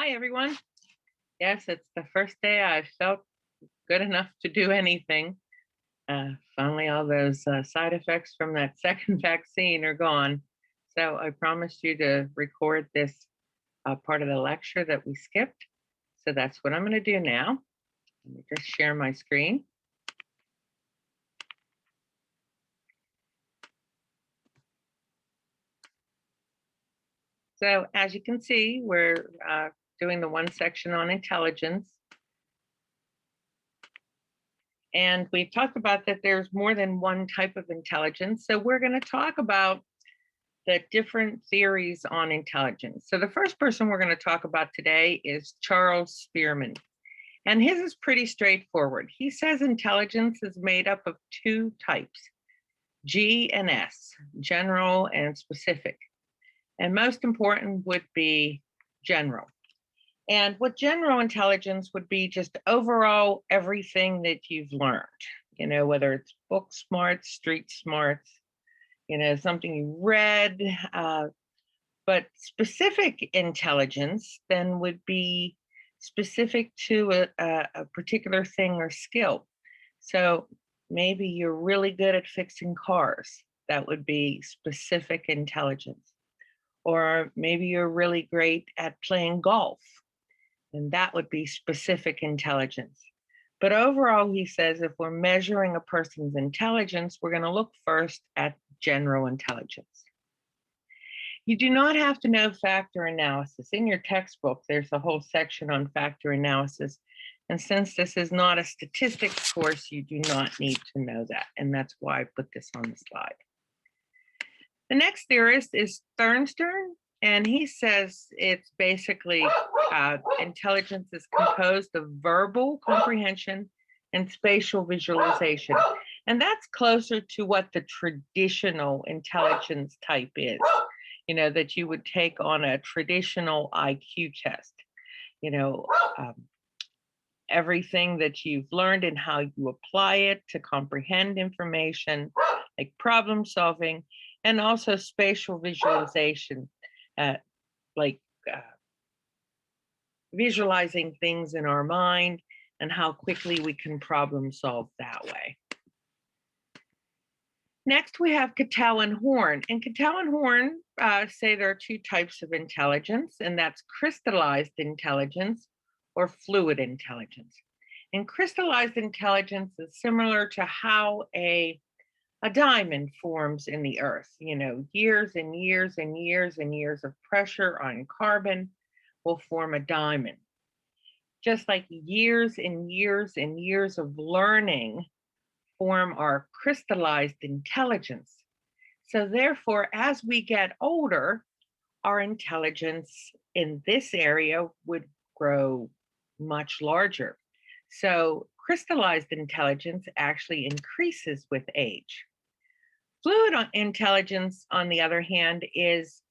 Hi, everyone. Yes, it's the first day I felt good enough to do anything. Finally, all those side effects from that second vaccine are gone. So I promised you to record this part of the lecture that we skipped. So that's what I'm going to do now. Let me just share my screen. So as you can see, we're doing the one section on intelligence. And we've talked about that there's more than one type of intelligence. So we're going to talk about the different theories on intelligence. So the first person we're going to talk about today is Charles Spearman. And his is pretty straightforward. He says intelligence is made up of two types, G and S, general and specific. And most important would be general. And what general intelligence would be just overall everything that you've learned, whether it's book smarts, street smarts, something you read. But specific intelligence then would be specific to a particular thing or skill. So maybe you're really good at fixing cars. That would be specific intelligence. Or maybe you're really great at playing golf, and that would be specific intelligence. But overall, he says if we're measuring a person's intelligence, we're going to look first at general intelligence. You do not have to know factor analysis. In your textbook, there's a whole section on factor analysis. And since this is not a statistics course, you do not need to know that. And that's why I put this on the slide. The next theorist is Thornstern, and he says it's basically intelligence is composed of verbal comprehension and spatial visualization. And that's closer to what the traditional intelligence type is, that you would take on a traditional IQ test. Everything that you've learned and how you apply it to comprehend information, like problem solving, and also spatial visualization, like visualizing things in our mind and how quickly we can problem solve that way. Next, we have Cattell and Horn. And Cattell and Horn say there are two types of intelligence, and that's crystallized intelligence or fluid intelligence. And crystallized intelligence is similar to how a diamond forms in the earth. Years and years and years and years of pressure on carbon will form a diamond. Just like years and years and years of learning form our crystallized intelligence. So therefore, as we get older, our intelligence in this area would grow much larger. So crystallized intelligence actually increases with age. Fluid intelligence, on the other hand, is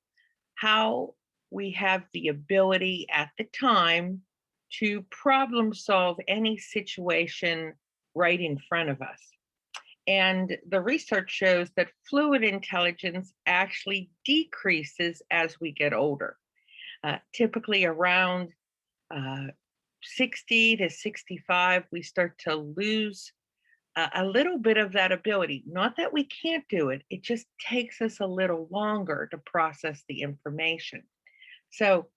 how we have the ability at the time to problem solve any situation right in front of us. And the research shows that fluid intelligence actually decreases as we get older, typically around 60 to 65, we start to lose a little bit of that ability. Not that we can't do it, it just takes us a little longer to process the information. So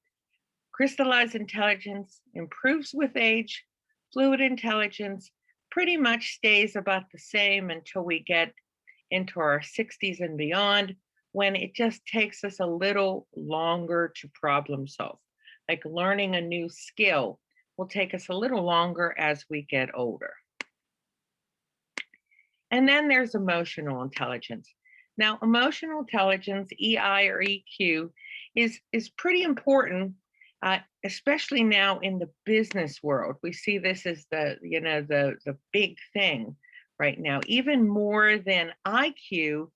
crystallized intelligence improves with age, fluid intelligence pretty much stays about the same until we get into our 60s and beyond, when it just takes us a little longer to problem solve. Like learning a new skill will take us a little longer as we get older. And then there's emotional intelligence. Now, emotional intelligence, EI or EQ, is pretty important, especially now in the business world. We see this as the big thing right now, even more than IQ.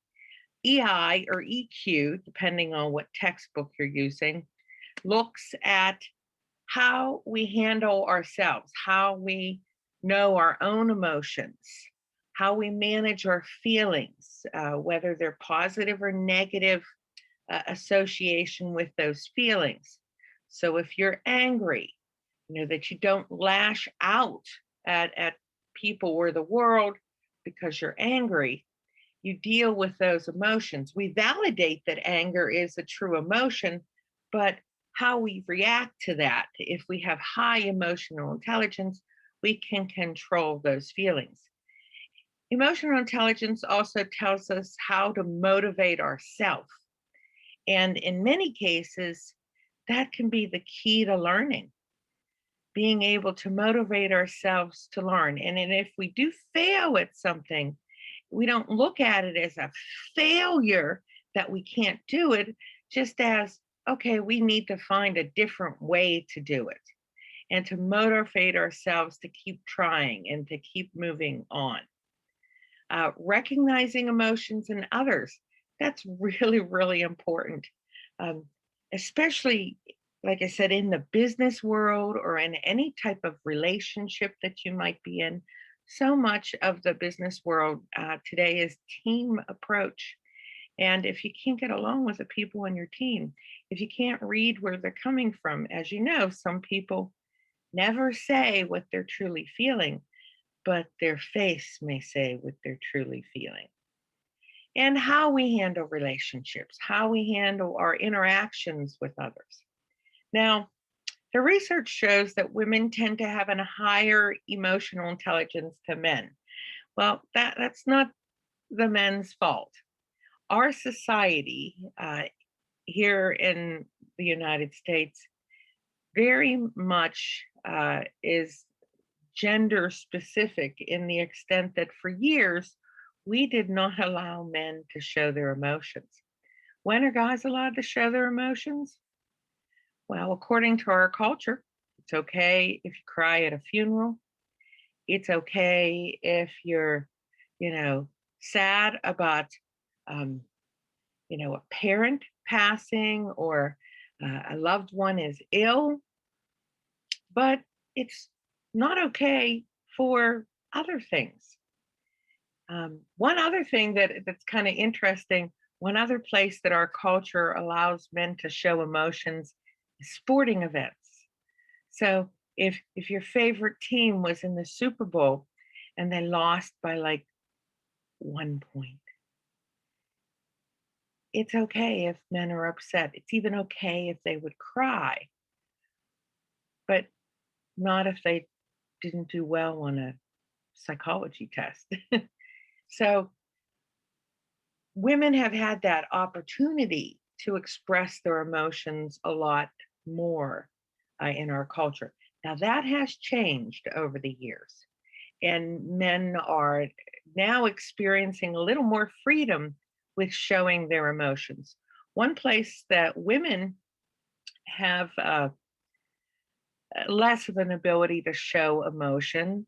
EI or EQ, depending on what textbook you're using, looks at how we handle ourselves, how we know our own emotions, how we manage our feelings, whether they're positive or negative association with those feelings. So if you're angry, that you don't lash out at people or the world because you're angry. You deal with those emotions. We validate that anger is a true emotion, but how we react to that, if we have high emotional intelligence, we can control those feelings. Emotional intelligence also tells us how to motivate ourselves. And in many cases, that can be the key to learning, being able to motivate ourselves to learn. And if we do fail at something, we don't look at it as a failure that we can't do it, just as, okay, we need to find a different way to do it and to motivate ourselves to keep trying and to keep moving on. Recognizing emotions in others, that's really, really important, um, especially, like I said, in the business world or in any type of relationship that you might be in. So much of the business world today is team approach. And if you can't get along with the people on your team, if you can't read where they're coming from, as you know, some people never say what they're truly feeling, but their face may say what they're truly feeling. And how we handle relationships, how we handle our interactions with others. Now, the research shows that women tend to have a higher emotional intelligence than men. Well, that's not the men's fault. Our society here in the United States very much is gender specific in the extent that for years we did not allow men to show their emotions. When are guys allowed to show their emotions? Well, according to our culture, it's okay if you cry at a funeral. It's okay if you're, you know, sad about, um, a parent passing or a loved one is ill, but it's not okay for other things. One other thing that's kind of interesting, one other place that our culture allows men to show emotions is sporting events. So if your favorite team was in the Super Bowl and they lost by like 1 point, it's okay if men are upset. It's even okay if they would cry, but not if they didn't do well on a psychology test. So women have had that opportunity to express their emotions a lot more in our culture. Now, that has changed over the years, and men are now experiencing a little more freedom with showing their emotions. One place that women have less of an ability to show emotion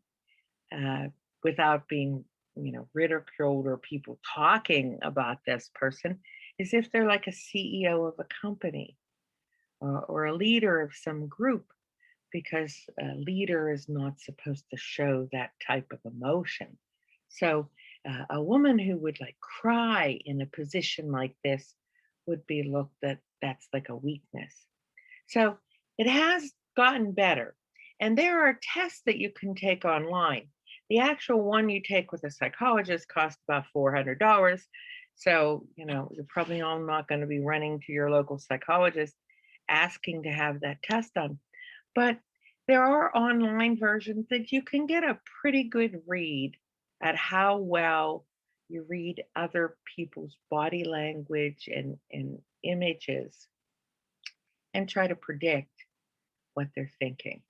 uh, without being, ridiculed or people talking about this person is if they're like a CEO of a company or a leader of some group, because a leader is not supposed to show that type of emotion. So a woman who would like cry in a position like this would be looked at that's like a weakness. So it has gotten better. And there are tests that you can take online. The actual one you take with a psychologist costs about $400. So, you're probably all not going to be running to your local psychologist asking to have that test done. But there are online versions that you can get a pretty good read at how well you read other people's body language and images and try to predict what they're thinking.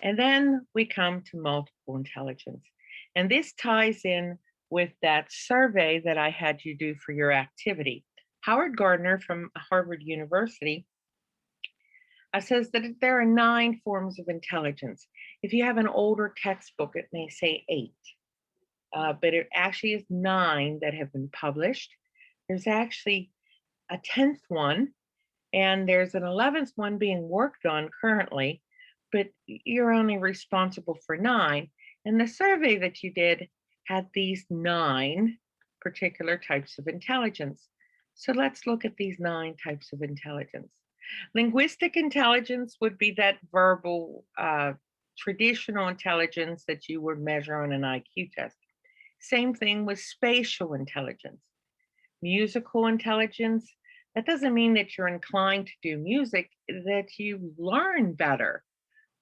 And then we come to multiple intelligence. And this ties in with that survey that I had you do for your activity. Howard Gardner from Harvard University says that there are 9 forms of intelligence. If you have an older textbook, it may say 8, but it actually is 9 that have been published. There's actually a 10th one, and there's an 11th one being worked on currently, but you're only responsible for 9. And the survey that you did had these 9 particular types of intelligence. So let's look at these 9 types of intelligence. Linguistic intelligence would be that verbal, traditional intelligence that you would measure on an IQ test. Same thing with spatial intelligence. Musical intelligence, that doesn't mean that you're inclined to do music, that you learn better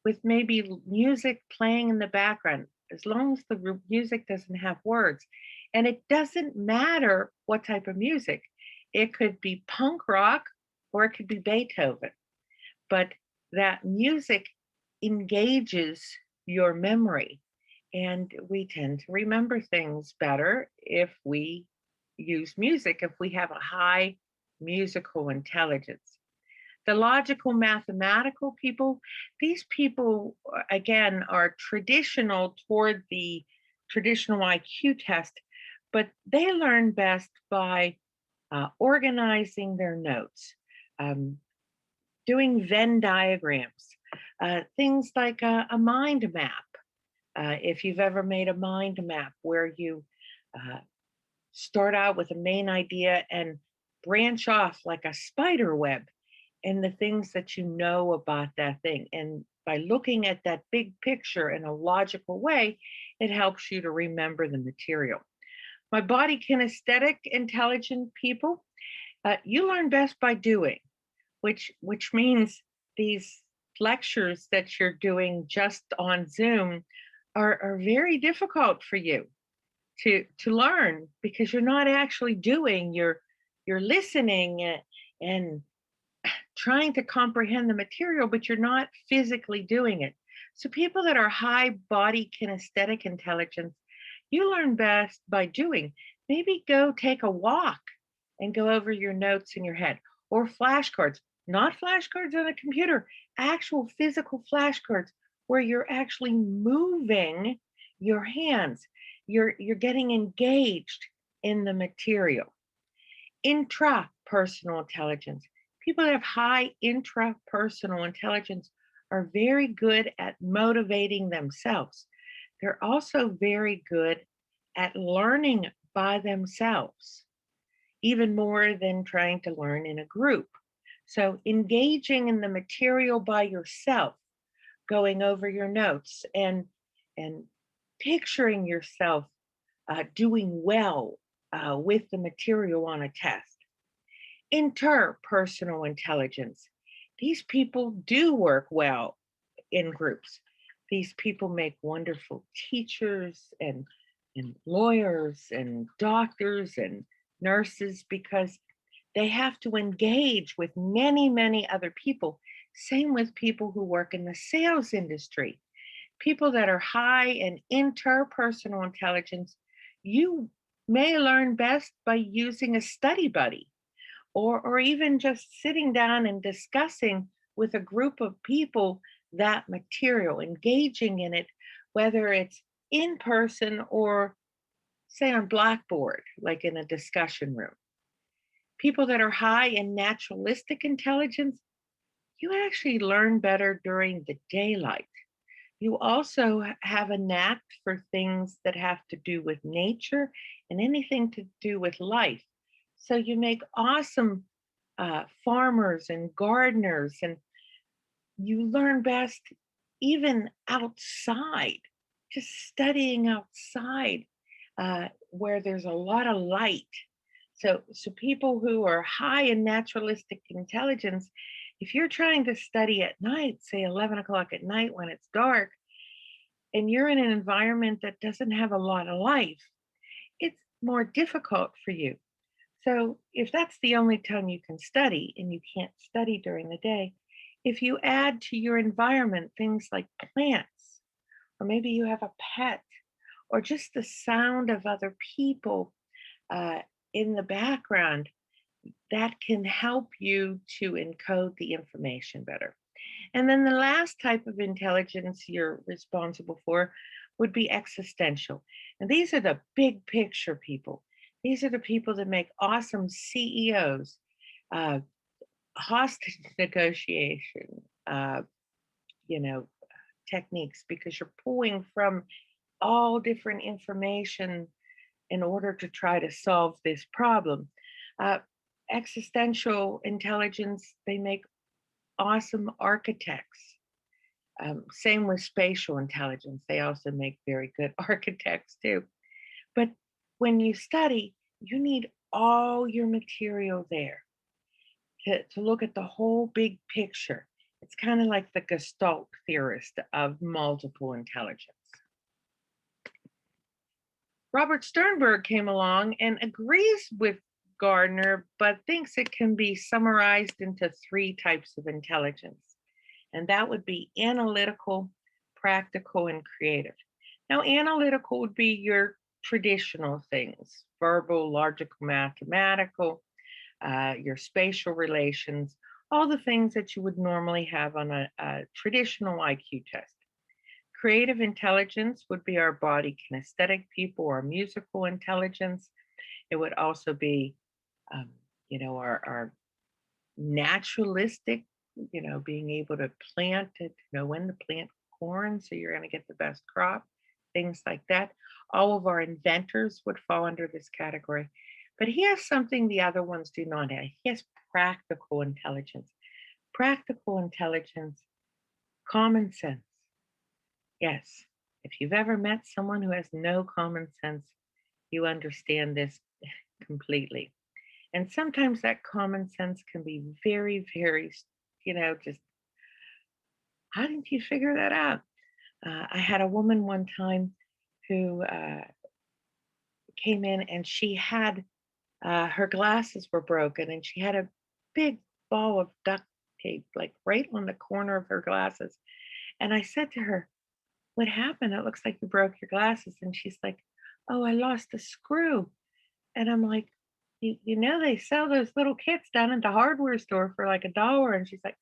with maybe music playing in the background, as long as the music doesn't have words. And it doesn't matter what type of music. It could be punk rock or it could be Beethoven, but that music engages your memory. And we tend to remember things better if we use music, if we have a high musical intelligence. The logical mathematical people, these people, again, are traditional toward the traditional IQ test, but they learn best by organizing their notes, um, doing Venn diagrams, things like a mind map. If you've ever made a mind map where you uh, start out with a main idea and branch off like a spider web in the things that you know about that thing. And by looking at that big picture in a logical way, it helps you to remember the material. My body kinesthetic intelligent people, you learn best by doing, which means these lectures that you're doing just on Zoom are very difficult for you to learn because you're not actually doing. You're listening and trying to comprehend the material, but you're not physically doing it. So people that are high body kinesthetic intelligence, you learn best by doing. Maybe go take a walk and go over your notes in your head, or flashcards, not flashcards on a computer, actual physical flashcards where you're actually moving your hands. You're getting engaged in the material. Intrapersonal intelligence. People that have high intrapersonal intelligence are very good at motivating themselves. They're also very good at learning by themselves, even more than trying to learn in a group. So, engaging in the material by yourself, going over your notes and picturing yourself doing well with the material on a test. Interpersonal intelligence. These people do work well in groups. These people make wonderful teachers and lawyers and doctors and nurses because they have to engage with many, many other people. Same with people who work in the sales industry. People that are high in interpersonal intelligence, you may learn best by using a study buddy or even just sitting down and discussing with a group of people that material, engaging in it, whether it's in person or say on Blackboard, like in a discussion room. People that are high in naturalistic intelligence, you actually learn better during the daylight. You also have a knack for things that have to do with nature and anything to do with life. So you make awesome farmers and gardeners, and you learn best even outside, just studying outside where there's a lot of light. So people who are high in naturalistic intelligence, if you're trying to study at night, say 11 o'clock at night when it's dark, and you're in an environment that doesn't have a lot of life, it's more difficult for you. So if that's the only time you can study and you can't study during the day, if you add to your environment things like plants, or maybe you have a pet, or just the sound of other people uh, in the background, that can help you to encode the information better. And then the last type of intelligence you're responsible for would be existential. And these are the big picture people. These are the people that make awesome CEOs, uh, hostage negotiation, you know, techniques, because you're pulling from all different information in order to try to solve this problem. Uh, Existential intelligence, they make awesome architects. Same with spatial intelligence. They also make very good architects too. But when you study, you need all your material there to look at the whole big picture. It's kind of like the Gestalt theorist of multiple intelligence. Robert Sternberg came along and agrees with Gardner, but thinks it can be summarized into three types of intelligence. And that would be analytical, practical, and creative. Now, analytical would be your traditional things: verbal, logical, mathematical, your spatial relations, all the things that you would normally have on a traditional IQ test. Creative intelligence would be our body kinesthetic people, or musical intelligence. It would also be, um, our naturalistic, being able to plant it, know when to plant corn so you're going to get the best crop, things like that. All of our inventors would fall under this category. But he has something the other ones do not have. He has practical intelligence. Practical intelligence, common sense. Yes, if you've ever met someone who has no common sense, you understand this completely. And sometimes that common sense can be very, very, just how didn't you figure that out? I had a woman one time who came in and she had her glasses were broken and she had a big ball of duct tape, like right on the corner of her glasses. And I said to her, "What happened? It looks like you broke your glasses." And she's like, "Oh, I lost a screw." And I'm like, you know, they sell those little kits down at the hardware store for like $1." And she's like,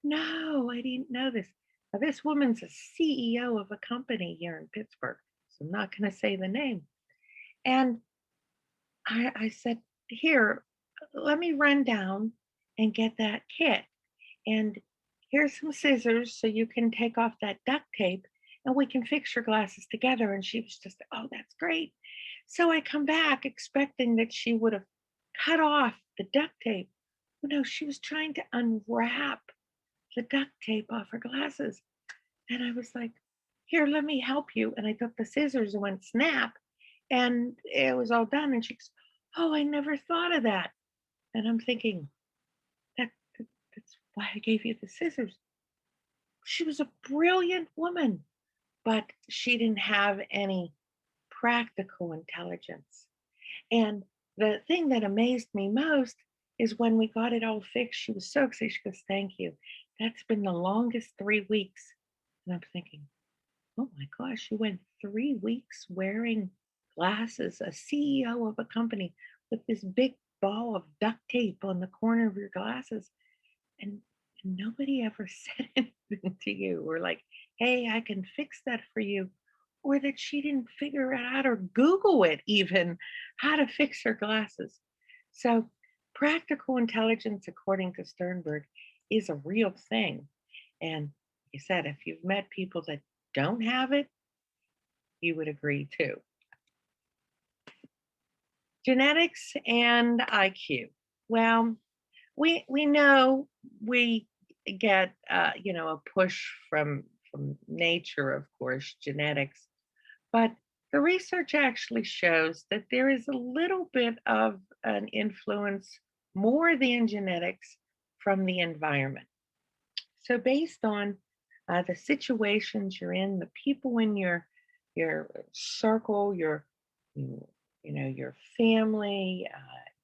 "No, I didn't know this." Now, this woman's a CEO of a company here in Pittsburgh. So I'm not going to say the name. And I said, "Here, let me run down and get that kit. And here's some scissors so you can take off that duct tape and we can fix your glasses together." And she was just, "Oh, that's great." So I come back expecting that she would have cut off the duct tape. Well, no, she was trying to unwrap the duct tape off her glasses. And I was like, "Here, let me help you." And I took the scissors and went snap, and it was all done. And she goes, "Oh, I never thought of that." And I'm thinking, that's why I gave you the scissors. She was a brilliant woman, but she didn't have any practical intelligence. And the thing that amazed me most is when we got it all fixed, she was so excited. She goes, "Thank you. That's been the longest 3 weeks." And I'm thinking, oh my gosh, you went 3 weeks wearing glasses, a CEO of a company with this big ball of duct tape on the corner of your glasses. And nobody ever said anything to you or like, "Hey, I can fix that for you." Or that she didn't figure it out or Google it even how to fix her glasses. So, practical intelligence, according to Sternberg, is a real thing. And like I said, if you've met people that don't have it, you would agree too. Genetics and IQ. Well, we know we get a push from nature, of course, genetics, but the research actually shows that there is a little bit of an influence more than genetics from the environment. So based on the situations you're in, the people in your circle, you, your family,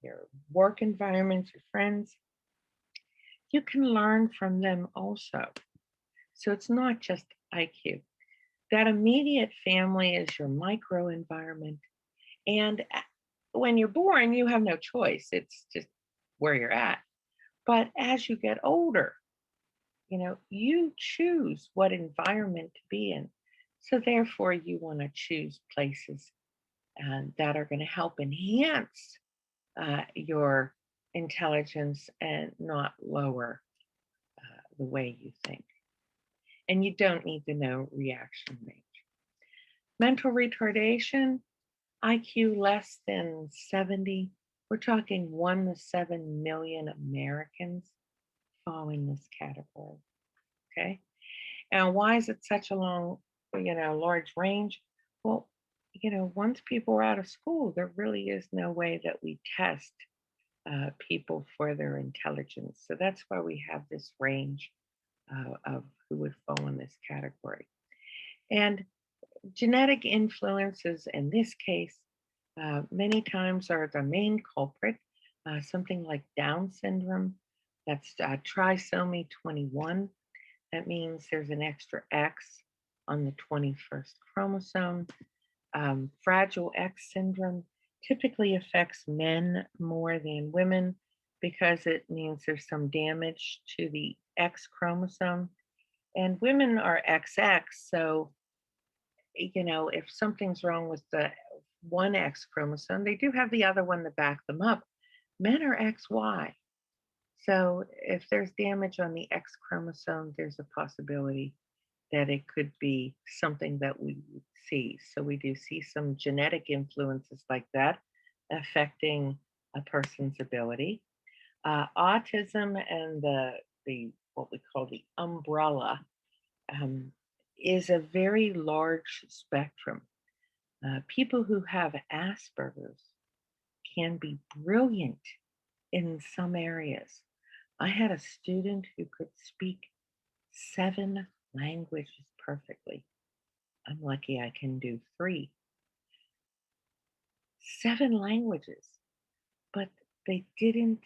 your work environment, your friends, you can learn from them also. So it's not just IQ. That immediate family is your micro environment. And when you're born, you have no choice. It's just where you're at. But as you get older, you choose what environment to be in. So therefore, you want to choose places that are going to help enhance your intelligence and not lower the way you think. And you don't need to know reaction range. Mental retardation, IQ less than 70. We're talking 1 to 7 million Americans. fall in this category. Okay. And why is it such a long, large range? Well, once people are out of school, there really is no way that we test people for their intelligence. So that's why we have this range of who would fall in this category. And genetic influences in this case many times are the main culprit. Something like Down syndrome, that's trisomy 21. That means there's an extra X on the 21st chromosome. Fragile X syndrome typically affects men more than women because it means there's some damage to the X chromosome. And women are XX, so if something's wrong with the one X chromosome, they do have the other one to back them up. Men are XY. So if there's damage on the X chromosome, there's a possibility that it could be something that we see. So we do see some genetic influences like that affecting a person's ability. Autism and the what we call the umbrella um, is a very large spectrum. People who have Asperger's can be brilliant in some areas. I had a student who could speak 7 languages perfectly. I'm lucky I can do 3. 7 languages, but they didn't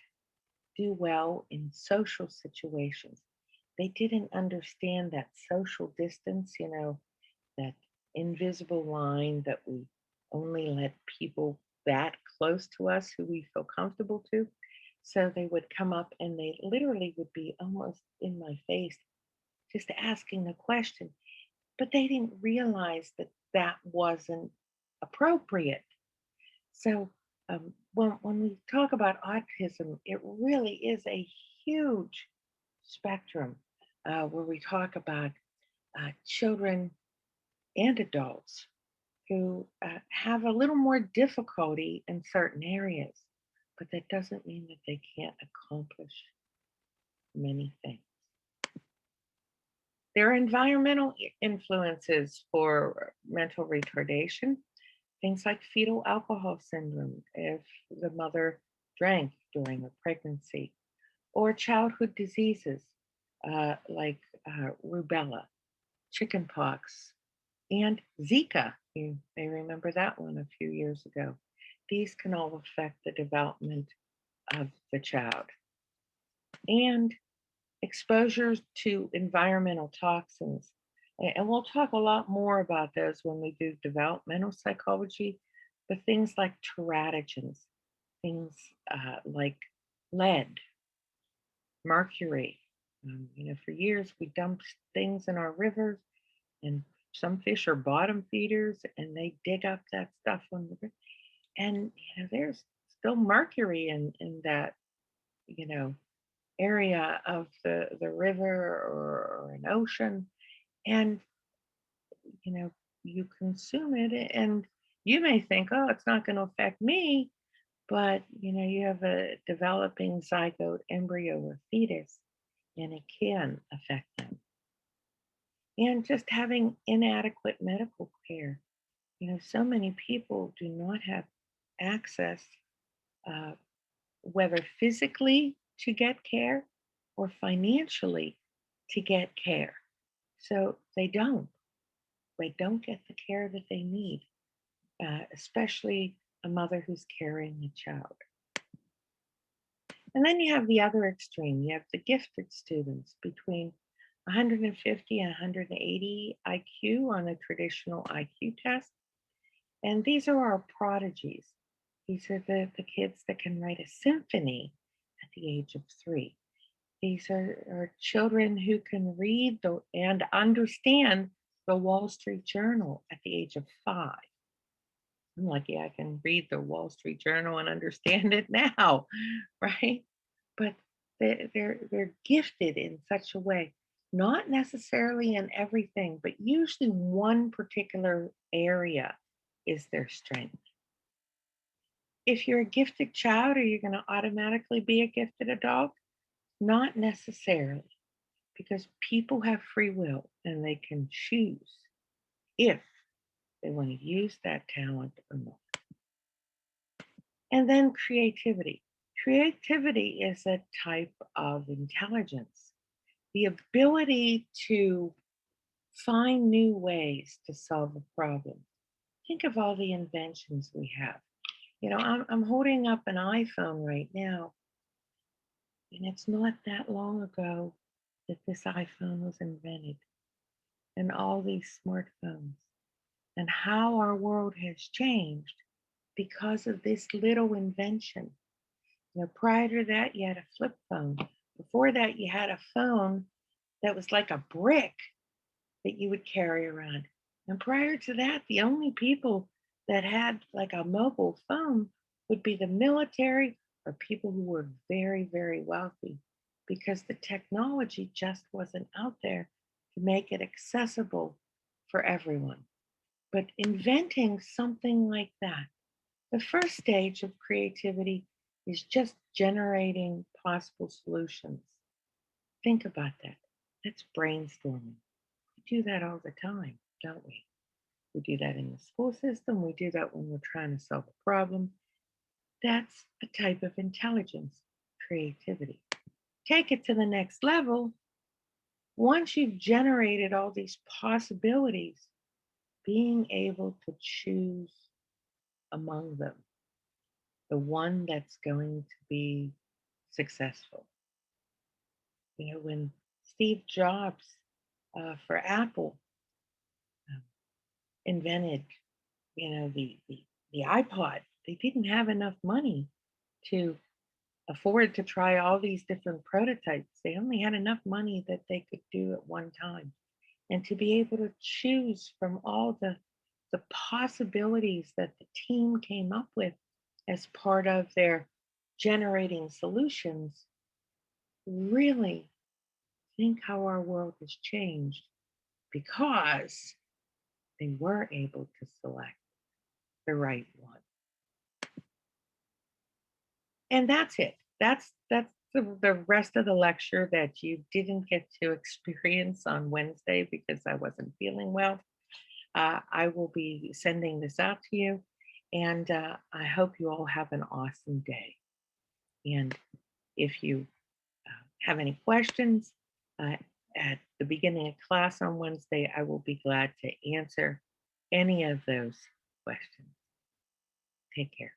do well in social situations. They didn't understand that social distance, that invisible line that we only let people that close to us who we feel comfortable to. So they would come up and they literally would be almost in my face, just asking a question, but they didn't realize that that wasn't appropriate. So when we talk about autism, it really is a huge spectrum where we talk about children and adults who have a little more difficulty in certain areas, but that doesn't mean that they can't accomplish many things. There are environmental influences for mental retardation, things like fetal alcohol syndrome, if the mother drank during a pregnancy, or childhood diseases like rubella, chickenpox, and Zika. You may remember that one a few years ago. These can all affect the development of the child. And exposure to environmental toxins. And we'll talk a lot more about those when we do developmental psychology, but things like teratogens, things like lead, mercury. For years we dumped things in our rivers, and some fish are bottom feeders, and they dig up that stuff on the river. And there's still mercury in that you know area of the river or an ocean, and you know you consume it, and you may think, oh, it's not going to affect me, but you have a developing zygote embryo or fetus, and it can affect them. And just having inadequate medical care. So many people do not have access, uh, whether physically to get care or financially to get care. So they don't get the care that they need, especially a mother who's carrying a child. And then you have the other extreme. You have the gifted students between 150 and 180 IQ on a traditional IQ test. And these are our prodigies. These are the kids that can write a symphony at the age of 3. These are children who can read and understand the Wall Street Journal at the age of 5. I'm lucky I can read the Wall Street Journal and understand it now, right? But they're gifted in such a way, not necessarily in everything, but usually one particular area is their strength. If you're a gifted child, are you going to automatically be a gifted adult? Not necessarily, because people have free will and they can choose if they want to use that talent or not. And then creativity. Creativity is a type of intelligence, the ability to find new ways to solve a problem. Think of all the inventions we have. I'm holding up an iPhone right now, and it's not that long ago that this iPhone was invented, and all these smartphones, and how our world has changed because of this little invention. Prior to that, you had a flip phone. Before that, you had a phone that was like a brick that you would carry around. And prior to that, the only people that had like a mobile phone would be the military or people who were very, very wealthy because the technology just wasn't out there to make it accessible for everyone. But inventing something like that, the first stage of creativity is just generating possible solutions. Think about that. That's brainstorming. We do that all the time, don't we? We do that in the school system. We do that when we're trying to solve a problem. That's a type of intelligence, creativity. Take it to the next level. Once you've generated all these possibilities, being able to choose among them, the one that's going to be successful. When Steve Jobs for Apple um, invented, the iPod, they didn't have enough money to afford to try all these different prototypes. They only had enough money that they could do at one time. And to be able to choose from all the possibilities that the team came up with as part of their generating solutions, really think how our world has changed because they were able to select the right one. And that's it. That's the rest of the lecture that you didn't get to experience on Wednesday because I wasn't feeling well. I will be sending this out to you, and I hope you all have an awesome day. And if you have any questions uh, at the beginning of class on Wednesday, I will be glad to answer any of those questions. Take care.